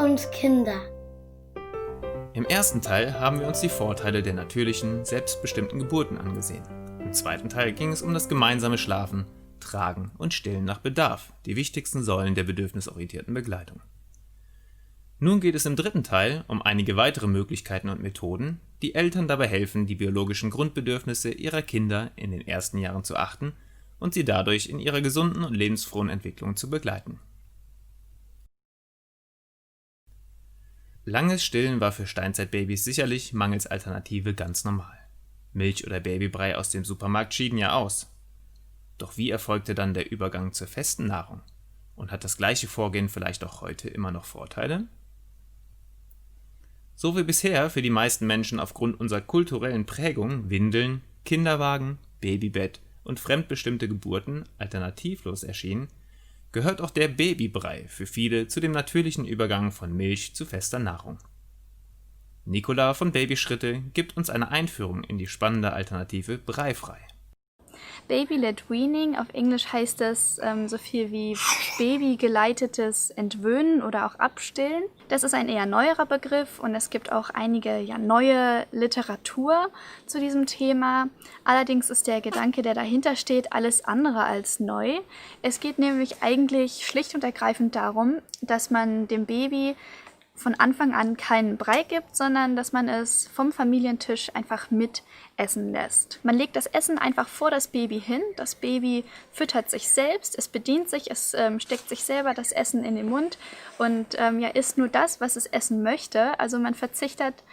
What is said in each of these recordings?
uns Kinder. Im ersten Teil haben wir uns die Vorteile der natürlichen, selbstbestimmten Geburten angesehen. Im zweiten Teil ging es um das gemeinsame Schlafen, Tragen und Stillen nach Bedarf, die wichtigsten Säulen der bedürfnisorientierten Begleitung. Nun geht es im dritten Teil um einige weitere Möglichkeiten und Methoden, die Eltern dabei helfen, die biologischen Grundbedürfnisse ihrer Kinder in den ersten Jahren zu achten und sie dadurch in ihrer gesunden und lebensfrohen Entwicklung zu begleiten. Langes Stillen war für Steinzeitbabys sicherlich mangels Alternative ganz normal. Milch oder Babybrei aus dem Supermarkt schieden ja aus. Doch wie erfolgte dann der Übergang zur festen Nahrung? Und hat das gleiche Vorgehen vielleicht auch heute immer noch Vorteile? So wie bisher für die meisten Menschen aufgrund unserer kulturellen Prägung Windeln, Kinderwagen, Babybett und fremdbestimmte Geburten alternativlos erschienen, gehört auch der Babybrei für viele zu dem natürlichen Übergang von Milch zu fester Nahrung. Nicola von Babyschritte gibt uns eine Einführung in die spannende Alternative Breifrei. Baby-led Weaning, auf Englisch heißt es so viel wie babygeleitetes Entwöhnen oder auch Abstillen. Das ist ein eher neuerer Begriff und es gibt auch einige neue Literatur zu diesem Thema. Allerdings ist der Gedanke, der dahinter steht, alles andere als neu. Es geht nämlich eigentlich schlicht und ergreifend darum, dass man dem Baby von Anfang an keinen Brei gibt, sondern dass man es vom Familientisch einfach mit essen lässt. Man legt das Essen einfach vor das Baby hin, das Baby füttert sich selbst, es bedient sich, es steckt sich selber das Essen in den Mund und isst nur das, was es essen möchte. Also man verzichtet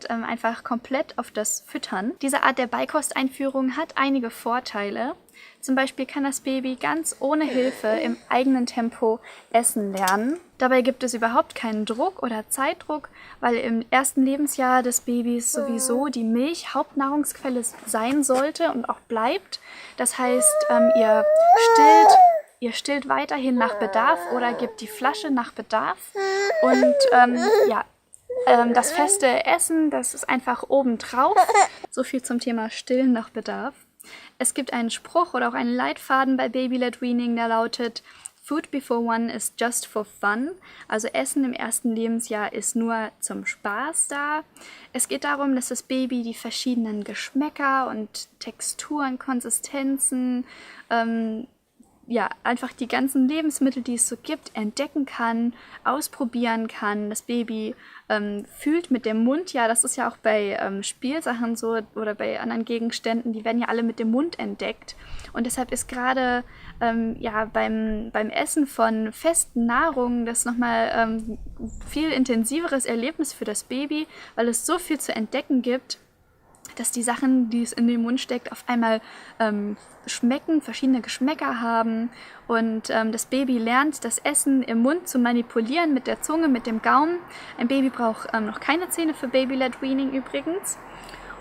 einfach komplett auf das Füttern. Diese Art der Beikosteinführung hat einige Vorteile. Zum Beispiel kann das Baby ganz ohne Hilfe im eigenen Tempo essen lernen. Dabei gibt es überhaupt keinen Druck oder Zeitdruck, weil im ersten Lebensjahr des Babys sowieso die Milch Hauptnahrungsquelle sein sollte und auch bleibt. Das heißt, ihr stillt weiterhin nach Bedarf oder gebt die Flasche nach Bedarf. Und das feste Essen, das ist einfach obendrauf. So viel zum Thema Stillen nach Bedarf. Es gibt einen Spruch oder auch einen Leitfaden bei Baby-led Weaning, der lautet: Food before one is just for fun. Also Essen im ersten Lebensjahr ist nur zum Spaß da. Es geht darum, dass das Baby die verschiedenen Geschmäcker und Texturen, Konsistenzen, einfach die ganzen Lebensmittel, die es so gibt, entdecken kann, ausprobieren kann. Das Baby fühlt mit dem Mund, das ist ja auch bei Spielsachen so oder bei anderen Gegenständen, die werden ja alle mit dem Mund entdeckt. Und deshalb ist gerade beim Essen von festen Nahrungen das nochmal viel intensiveres Erlebnis für das Baby, weil es so viel zu entdecken gibt, dass die Sachen, die es in den Mund steckt, auf einmal schmecken, verschiedene Geschmäcker haben und das Baby lernt, das Essen im Mund zu manipulieren mit der Zunge, mit dem Gaumen. Ein Baby braucht noch keine Zähne für Baby-led Weaning übrigens.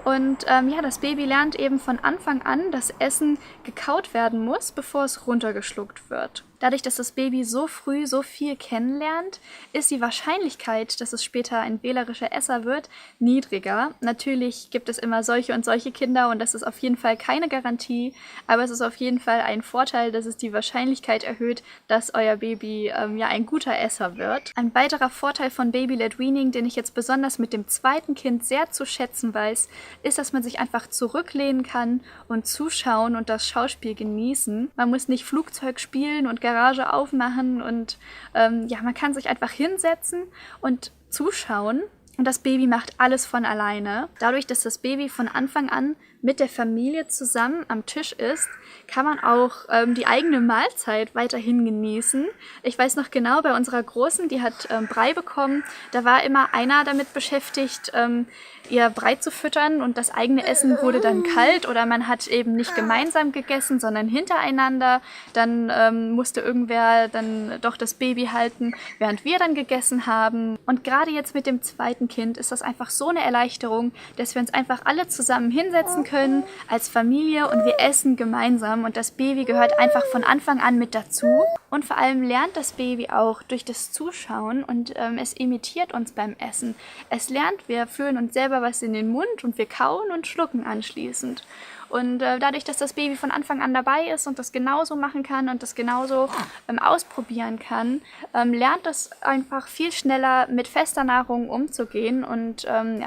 Und das Baby lernt eben von Anfang an, dass Essen gekaut werden muss, bevor es runtergeschluckt wird. Dadurch, dass das Baby so früh so viel kennenlernt, ist die Wahrscheinlichkeit, dass es später ein wählerischer Esser wird, niedriger. Natürlich gibt es immer solche und solche Kinder und das ist auf jeden Fall keine Garantie, aber es ist auf jeden Fall ein Vorteil, dass es die Wahrscheinlichkeit erhöht, dass euer Baby ein guter Esser wird. Ein weiterer Vorteil von Baby-led Weaning, den ich jetzt besonders mit dem zweiten Kind sehr zu schätzen weiß, ist, dass man sich einfach zurücklehnen kann und zuschauen und das Schauspiel genießen. Man muss nicht Flugzeug spielen und Garage aufmachen und man kann sich einfach hinsetzen und zuschauen und das Baby macht alles von alleine. Dadurch, dass das Baby von Anfang an mit der Familie zusammen am Tisch ist, kann man auch die eigene Mahlzeit weiterhin genießen. Ich weiß noch genau, bei unserer Großen, die hat Brei bekommen, da war immer einer damit beschäftigt, ihr Brei zu füttern und das eigene Essen wurde dann kalt oder man hat eben nicht gemeinsam gegessen, sondern hintereinander. Dann musste irgendwer dann doch das Baby halten, während wir dann gegessen haben. Und gerade jetzt mit dem zweiten Kind ist das einfach so eine Erleichterung, dass wir uns einfach alle zusammen hinsetzen können als Familie und wir essen gemeinsam und das Baby gehört einfach von Anfang an mit dazu. Und vor allem lernt das Baby auch durch das Zuschauen und es imitiert uns beim Essen. Es lernt, wir führen uns selber was in den Mund und wir kauen und schlucken anschließend. Und dadurch, dass das Baby von Anfang an dabei ist und das genauso machen kann und das genauso ausprobieren kann, lernt es einfach viel schneller mit fester Nahrung umzugehen. Und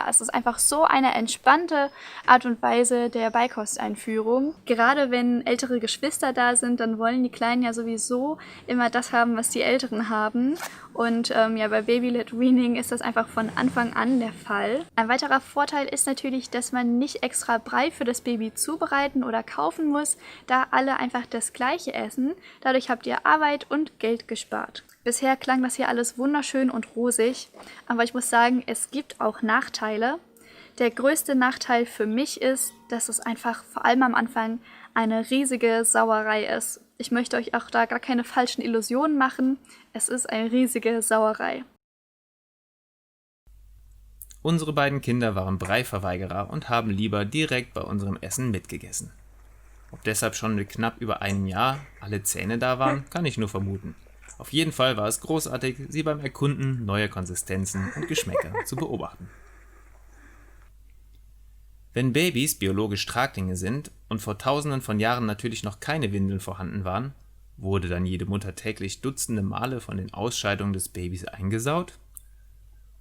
es ist einfach so eine entspannte Art und Weise der Beikosteinführung. Gerade wenn ältere Geschwister da sind, dann wollen die Kleinen ja sowieso immer das haben, was die Älteren haben. Und bei Baby-led Weaning ist das einfach von Anfang an der Fall. Ein weiterer Vorteil ist natürlich, dass man nicht extra Brei für das Baby zubereiten oder kaufen muss, da alle einfach das Gleiche essen. Dadurch habt ihr Arbeit und Geld gespart. Bisher klang das hier alles wunderschön und rosig, aber ich muss sagen, es gibt auch Nachteile. Der größte Nachteil für mich ist, dass es einfach vor allem am Anfang eine riesige Sauerei ist. Ich möchte euch auch da gar keine falschen Illusionen machen. Es ist eine riesige Sauerei. Unsere beiden Kinder waren Breiverweigerer und haben lieber direkt bei unserem Essen mitgegessen. Ob deshalb schon mit knapp über einem Jahr alle Zähne da waren, kann ich nur vermuten. Auf jeden Fall war es großartig, sie beim Erkunden neuer Konsistenzen und Geschmäcker zu beobachten. Wenn Babys biologisch Traglinge sind und vor Tausenden von Jahren natürlich noch keine Windeln vorhanden waren, wurde dann jede Mutter täglich dutzende Male von den Ausscheidungen des Babys eingesaut?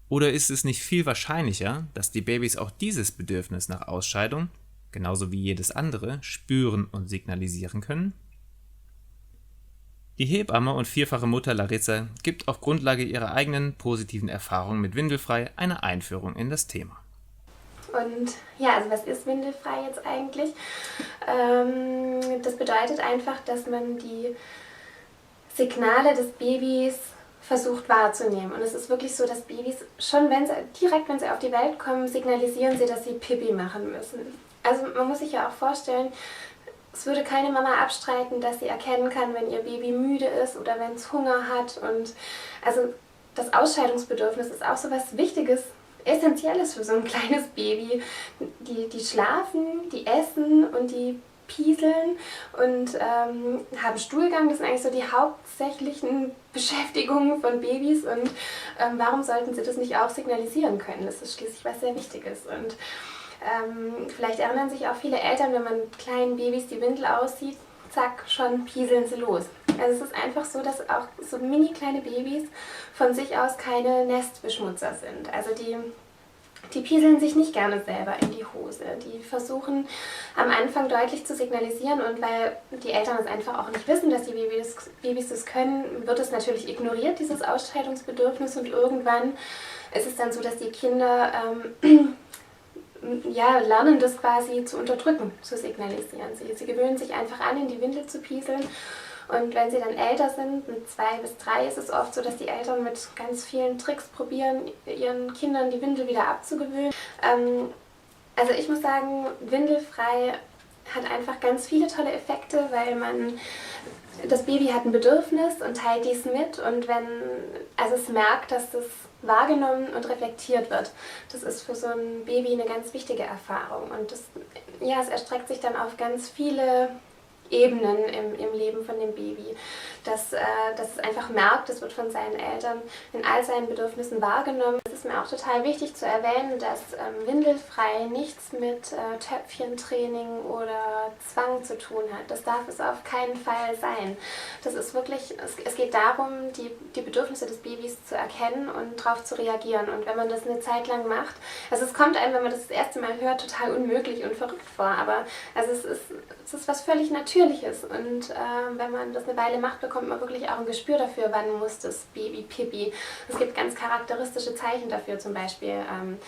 Oder ist es nicht viel wahrscheinlicher, dass die Babys auch dieses Bedürfnis nach Ausscheidung, genauso wie jedes andere, spüren und signalisieren können? Die Hebamme und vierfache Mutter Larissa gibt auf Grundlage ihrer eigenen positiven Erfahrungen mit Windelfrei eine Einführung in das Thema. Und ja, also was ist windelfrei jetzt eigentlich? Das bedeutet einfach, dass man die Signale des Babys versucht wahrzunehmen. Und es ist wirklich so, dass Babys schon, wenn sie auf die Welt kommen, signalisieren sie, dass sie Pipi machen müssen. Also man muss sich ja auch vorstellen, es würde keine Mama abstreiten, dass sie erkennen kann, wenn ihr Baby müde ist oder wenn es Hunger hat. Und also das Ausscheidungsbedürfnis ist auch so was Wichtiges, Essentielles für so ein kleines Baby. Die schlafen, die essen und die pieseln und haben Stuhlgang. Das sind eigentlich so die hauptsächlichen Beschäftigungen von Babys. Und warum sollten sie das nicht auch signalisieren können? Das ist schließlich was sehr Wichtiges. Und vielleicht erinnern sich auch viele Eltern, wenn man kleinen Babys die Windel aussieht, zack, schon pieseln sie los. Also es ist einfach so, dass auch so mini kleine Babys von sich aus keine Nestbeschmutzer sind. Also die pieseln sich nicht gerne selber in die Hose. Die versuchen am Anfang deutlich zu signalisieren, und weil die Eltern es einfach auch nicht wissen, dass die Babys das können, wird es natürlich ignoriert, dieses Ausscheidungsbedürfnis, und irgendwann ist es dann so, dass die Kinder lernen das quasi zu unterdrücken, zu signalisieren. Sie gewöhnen sich einfach an, in die Windel zu pieseln. Und wenn sie dann älter sind, mit 2 bis 3, ist es oft so, dass die Eltern mit ganz vielen Tricks probieren, ihren Kindern die Windel wieder abzugewöhnen. Also ich muss sagen, windelfrei hat einfach ganz viele tolle Effekte, weil das Baby hat ein Bedürfnis und teilt dies mit, und es merkt, dass das wahrgenommen und reflektiert wird. Das ist für so ein Baby eine ganz wichtige Erfahrung, und es erstreckt sich dann auf ganz viele Ebenen im Leben von dem Baby, dass es einfach merkt, es wird von seinen Eltern in all seinen Bedürfnissen wahrgenommen. Es ist mir auch total wichtig zu erwähnen, dass windelfrei nichts mit Töpfchentraining oder Zwang zu tun hat. Das darf es auf keinen Fall sein. Das ist wirklich, es geht darum, die Bedürfnisse des Babys zu erkennen und darauf zu reagieren. Und wenn man das eine Zeit lang macht, also es kommt einem, wenn man das erste Mal hört, total unmöglich und verrückt vor, aber also es ist was völlig Natürliches. Und wenn man das eine Weile macht, bekommt man wirklich auch ein Gespür dafür, wann muss das Baby Pipi. Es gibt ganz charakteristische Zeichen dafür, zum Beispiel ein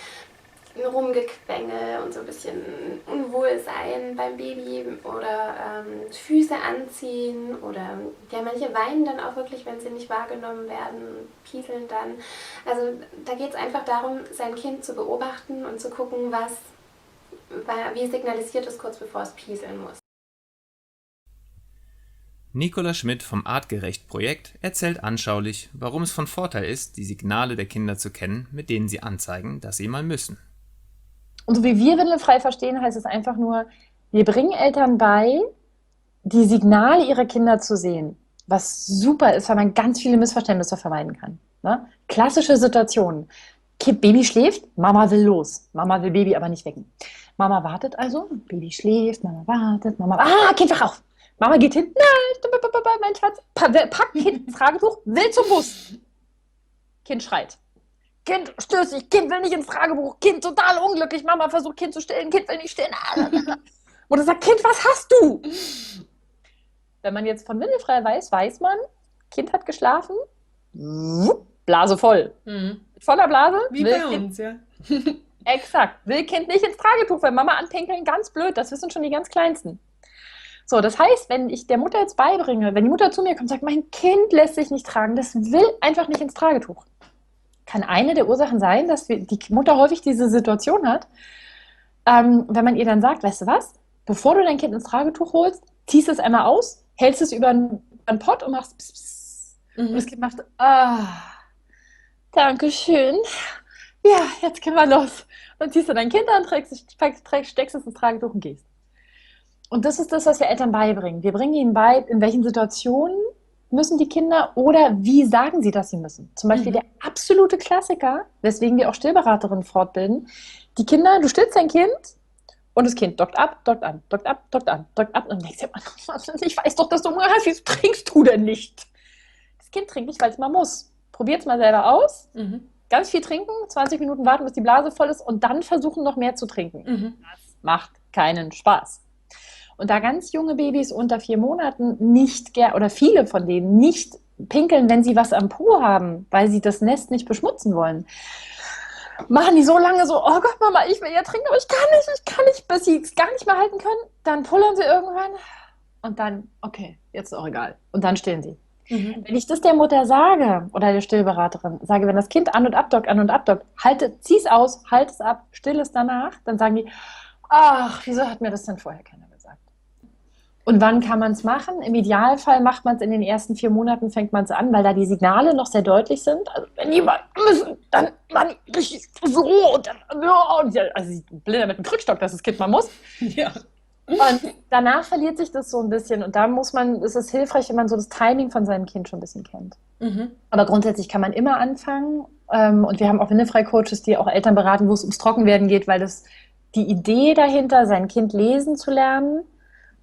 Rumgequengel und so ein bisschen Unwohlsein beim Baby oder Füße anziehen, oder manche weinen dann auch wirklich, wenn sie nicht wahrgenommen werden, pieseln dann. Also da geht es einfach darum, sein Kind zu beobachten und zu gucken, wie signalisiert es kurz bevor es pieseln muss. Nicola Schmidt vom Artgerecht-Projekt erzählt anschaulich, warum es von Vorteil ist, die Signale der Kinder zu kennen, mit denen sie anzeigen, dass sie mal müssen. Und so wie wir windelfrei verstehen, heißt es einfach nur, wir bringen Eltern bei, die Signale ihrer Kinder zu sehen. Was super ist, weil man ganz viele Missverständnisse vermeiden kann. Ne? Klassische Situationen. Baby schläft, Mama will los. Mama will Baby aber nicht wecken. Mama wartet also, Baby schläft, Mama wartet, Kind wach auf. Mama geht hin, nein, mein Schatz, packt Kind ins Tragetuch, will zum Bus. Kind schreit. Kind stößt sich, Kind will nicht ins Tragetuch, Kind total unglücklich, Mama versucht Kind zu stillen, Kind will nicht stillen. Mutter sagt, Kind, was hast du? Wenn man jetzt von Windelfrei weiß, weiß man, Kind hat geschlafen, Blase voll. Mit voller Blase. Wie bei uns, ja. Exakt. Will Kind nicht ins Tragetuch, weil Mama anpinkeln, ganz blöd. Das wissen schon die ganz Kleinsten. So, das heißt, wenn ich der Mutter jetzt beibringe, wenn die Mutter zu mir kommt und sagt, mein Kind lässt sich nicht tragen, das will einfach nicht ins Tragetuch. Kann eine der Ursachen sein, dass die Mutter häufig diese Situation hat, wenn man ihr dann sagt, weißt du was, bevor du dein Kind ins Tragetuch holst, ziehst es einmal aus, hältst es über einen Pott und machst pss, pss. Und das Kind macht, danke schön. Ja, jetzt können wir los. Dann ziehst du dein Kind an, steckst es ins Tragetuch und gehst. Und das ist das, was wir Eltern beibringen. Wir bringen ihnen bei, in welchen Situationen müssen die Kinder oder wie sagen sie, dass sie müssen. Zum Beispiel der absolute Klassiker, weswegen wir auch Stillberaterinnen fortbilden. Die Kinder, du stillst dein Kind und das Kind dockt ab, dockt an, dockt ab, dockt an, dockt ab. Und dann denkst du, ich weiß doch, dass du Hunger hast, wieso trinkst du denn nicht? Das Kind trinkt nicht, weil es mal muss. Probiert es mal selber aus. Ganz viel trinken, 20 Minuten warten, bis die Blase voll ist und dann versuchen, noch mehr zu trinken. Das macht keinen Spaß. Und da ganz junge Babys unter 4 Monaten oder viele von denen nicht pinkeln, wenn sie was am Po haben, weil sie das Nest nicht beschmutzen wollen, machen die so lange so, oh Gott, Mama, ich will ja trinken, aber ich kann nicht, bis sie es gar nicht mehr halten können. Dann pullern sie irgendwann und dann, okay, jetzt ist auch egal. Und dann stillen sie. Wenn ich das der Mutter sage oder der Stillberaterin, sage, wenn das Kind an- und abdockt, zieh es aus, halt es ab, still es danach, dann sagen die, ach, wieso hat mir das denn vorher keiner gesagt? Und wann kann man es machen? Im Idealfall macht man es in den ersten 4 Monaten, fängt man es an, weil da die Signale noch sehr deutlich sind. Also wenn die mal müssen, dann machen die richtig so und dann, also die Blinder mit dem Krückstock, dass das Kind mal muss. Ja. Und danach verliert sich das so ein bisschen und da ist es hilfreich, wenn man so das Timing von seinem Kind schon ein bisschen kennt. Aber grundsätzlich kann man immer anfangen und wir haben auch Windelfrei-Coaches, die auch Eltern beraten, wo es ums Trockenwerden geht, weil die Idee dahinter, sein Kind lesen zu lernen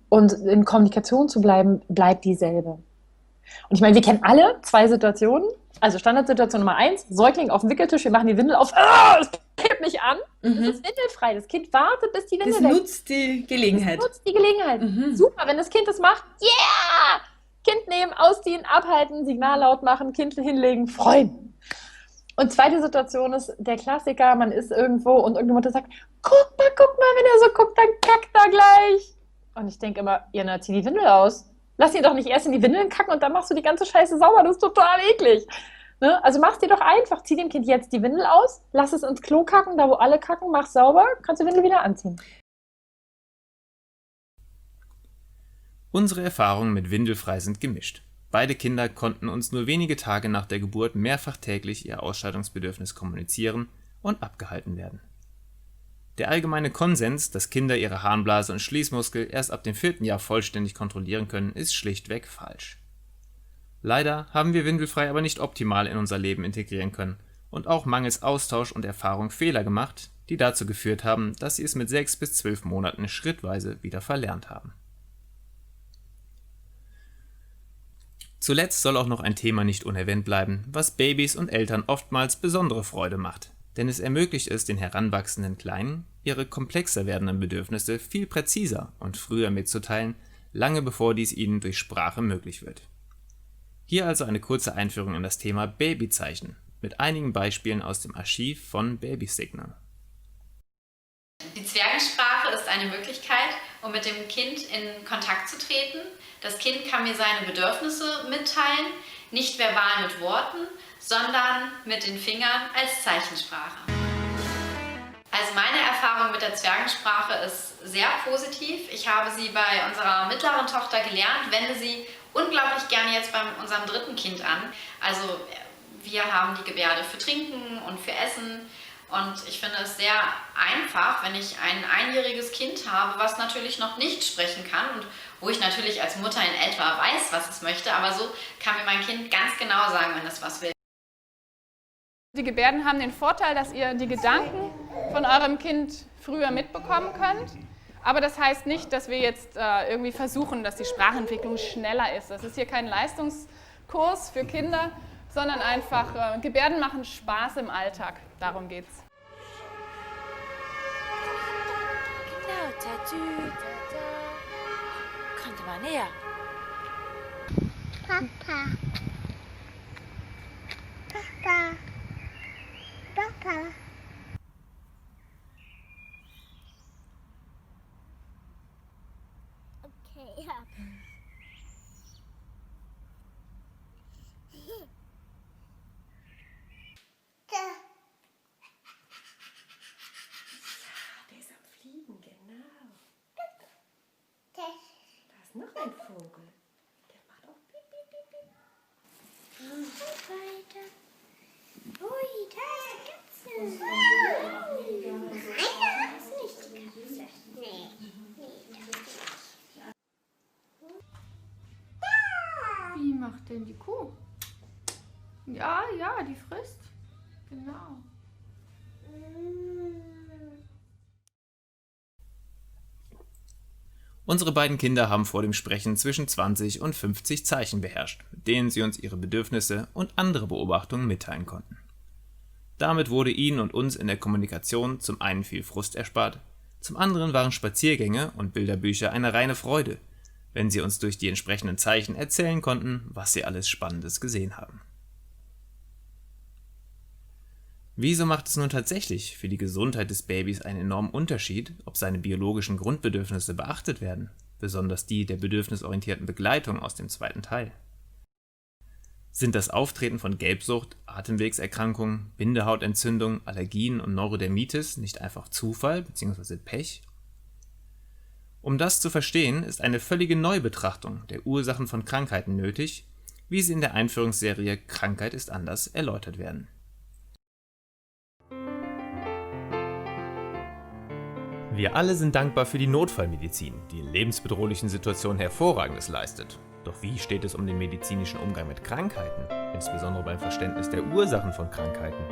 und in Kommunikation zu bleiben, bleibt dieselbe. Und ich meine, wir kennen alle 2 Situationen. Also Standardsituation Nummer 1, Säugling auf dem Wickeltisch, wir machen die Windel auf, es hebt mich an. Das ist windelfrei. Das Kind wartet, bis die Windel Das nutzt die Gelegenheit. Super, wenn das Kind das macht, yeah! Kind nehmen, ausziehen, abhalten, Signal laut machen, Kind hinlegen, freuen. Und zweite Situation ist der Klassiker, man ist irgendwo und irgendeine Mutter sagt, guck mal, wenn er so guckt, dann kackt er gleich. Und ich denke immer, ja, zieh die Windel aus. Lass ihn doch nicht erst in die Windeln kacken und dann machst du die ganze Scheiße sauber. Das ist total eklig. Ne? Also mach's dir doch einfach. Zieh dem Kind jetzt die Windel aus, lass es ins Klo kacken, da wo alle kacken, mach's sauber, kannst die Windel wieder anziehen. Unsere Erfahrungen mit Windelfrei sind gemischt. Beide Kinder konnten uns nur wenige Tage nach der Geburt mehrfach täglich ihr Ausscheidungsbedürfnis kommunizieren und abgehalten werden. Der allgemeine Konsens, dass Kinder ihre Harnblase und Schließmuskel erst ab dem 4. Jahr vollständig kontrollieren können, ist schlichtweg falsch. Leider haben wir Windelfrei aber nicht optimal in unser Leben integrieren können und auch mangels Austausch und Erfahrung Fehler gemacht, die dazu geführt haben, dass sie es mit 6 bis 12 Monaten schrittweise wieder verlernt haben. Zuletzt soll auch noch ein Thema nicht unerwähnt bleiben, was Babys und Eltern oftmals besondere Freude macht. Denn es ermöglicht es den heranwachsenden Kleinen, ihre komplexer werdenden Bedürfnisse viel präziser und früher mitzuteilen, lange bevor dies ihnen durch Sprache möglich wird. Hier also eine kurze Einführung in das Thema Babyzeichen mit einigen Beispielen aus dem Archiv von Babysignal. Die Zwergensprache ist eine Möglichkeit, um mit dem Kind in Kontakt zu treten. Das Kind kann mir seine Bedürfnisse mitteilen, nicht verbal mit Worten, sondern mit den Fingern als Zeichensprache. Also meine Erfahrung mit der Zwergensprache ist sehr positiv. Ich habe sie bei unserer mittleren Tochter gelernt, wende sie unglaublich gerne jetzt bei unserem 3. Kind an. Also wir haben die Gebärde für Trinken und für Essen. Und ich finde es sehr einfach, wenn ich ein einjähriges Kind habe, was natürlich noch nicht sprechen kann und wo ich natürlich als Mutter in etwa weiß, was es möchte, aber so kann mir mein Kind ganz genau sagen, wenn es was will. Die Gebärden haben den Vorteil, dass ihr die Gedanken von eurem Kind früher mitbekommen könnt. Aber das heißt nicht, dass wir jetzt irgendwie versuchen, dass die Sprachentwicklung schneller ist. Das ist hier kein Leistungskurs für Kinder, sondern einfach Gebärden machen Spaß im Alltag. Darum geht's. Genau, Tatü. Kommt mal näher. Papa. Papa. Papa. Okay, ja. Der ist am Fliegen, genau. Da ist noch ein Vogel. Der macht auch piep, piep, piep, piep. Und weiter. Ui, da ist die Katze. Nein, das ist nicht die Katze. Nee, Wie macht denn die Kuh? Ja, die frisst. Genau. Unsere beiden Kinder haben vor dem Sprechen zwischen 20 und 50 Zeichen beherrscht, mit denen sie uns ihre Bedürfnisse und andere Beobachtungen mitteilen konnten. Damit wurde ihnen und uns in der Kommunikation zum einen viel Frust erspart, zum anderen waren Spaziergänge und Bilderbücher eine reine Freude, wenn sie uns durch die entsprechenden Zeichen erzählen konnten, was sie alles Spannendes gesehen haben. Wieso macht es nun tatsächlich für die Gesundheit des Babys einen enormen Unterschied, ob seine biologischen Grundbedürfnisse beachtet werden, besonders die der bedürfnisorientierten Begleitung aus dem zweiten Teil? Sind das Auftreten von Gelbsucht, Atemwegserkrankungen, Bindehautentzündung, Allergien und Neurodermitis nicht einfach Zufall bzw. Pech? Um das zu verstehen, ist eine völlige Neubetrachtung der Ursachen von Krankheiten nötig, wie sie in der Einführungsserie Krankheit ist anders erläutert werden. Wir alle sind dankbar für die Notfallmedizin, die in lebensbedrohlichen Situationen Hervorragendes leistet. Doch wie steht es um den medizinischen Umgang mit Krankheiten, insbesondere beim Verständnis der Ursachen von Krankheiten?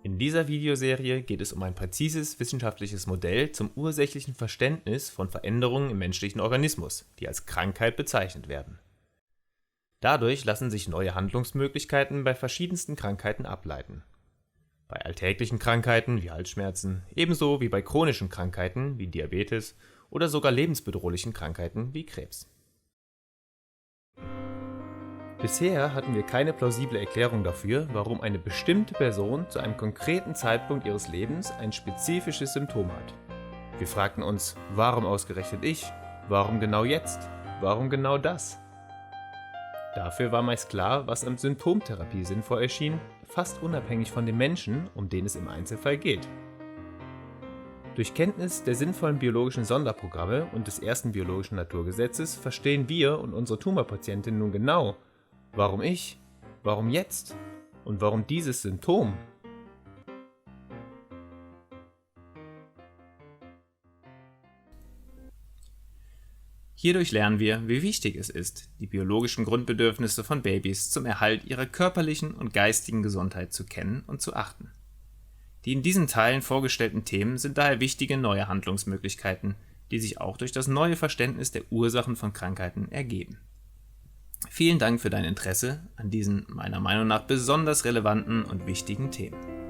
In dieser Videoserie geht es um ein präzises wissenschaftliches Modell zum ursächlichen Verständnis von Veränderungen im menschlichen Organismus, die als Krankheit bezeichnet werden. Dadurch lassen sich neue Handlungsmöglichkeiten bei verschiedensten Krankheiten ableiten. Bei alltäglichen Krankheiten wie Halsschmerzen, ebenso wie bei chronischen Krankheiten wie Diabetes oder sogar lebensbedrohlichen Krankheiten wie Krebs. Bisher hatten wir keine plausible Erklärung dafür, warum eine bestimmte Person zu einem konkreten Zeitpunkt ihres Lebens ein spezifisches Symptom hat. Wir fragten uns, warum ausgerechnet ich? Warum genau jetzt? Warum genau das? Dafür war meist klar, was an Symptomtherapie sinnvoll erschien, fast unabhängig von dem Menschen, um den es im Einzelfall geht. Durch Kenntnis der sinnvollen biologischen Sonderprogramme und des ersten biologischen Naturgesetzes verstehen wir und unsere Tumorpatientin nun genau, warum ich, warum jetzt und warum dieses Symptom. Hierdurch lernen wir, wie wichtig es ist, die biologischen Grundbedürfnisse von Babys zum Erhalt ihrer körperlichen und geistigen Gesundheit zu kennen und zu achten. Die in diesen Teilen vorgestellten Themen sind daher wichtige neue Handlungsmöglichkeiten, die sich auch durch das neue Verständnis der Ursachen von Krankheiten ergeben. Vielen Dank für dein Interesse an diesen meiner Meinung nach besonders relevanten und wichtigen Themen.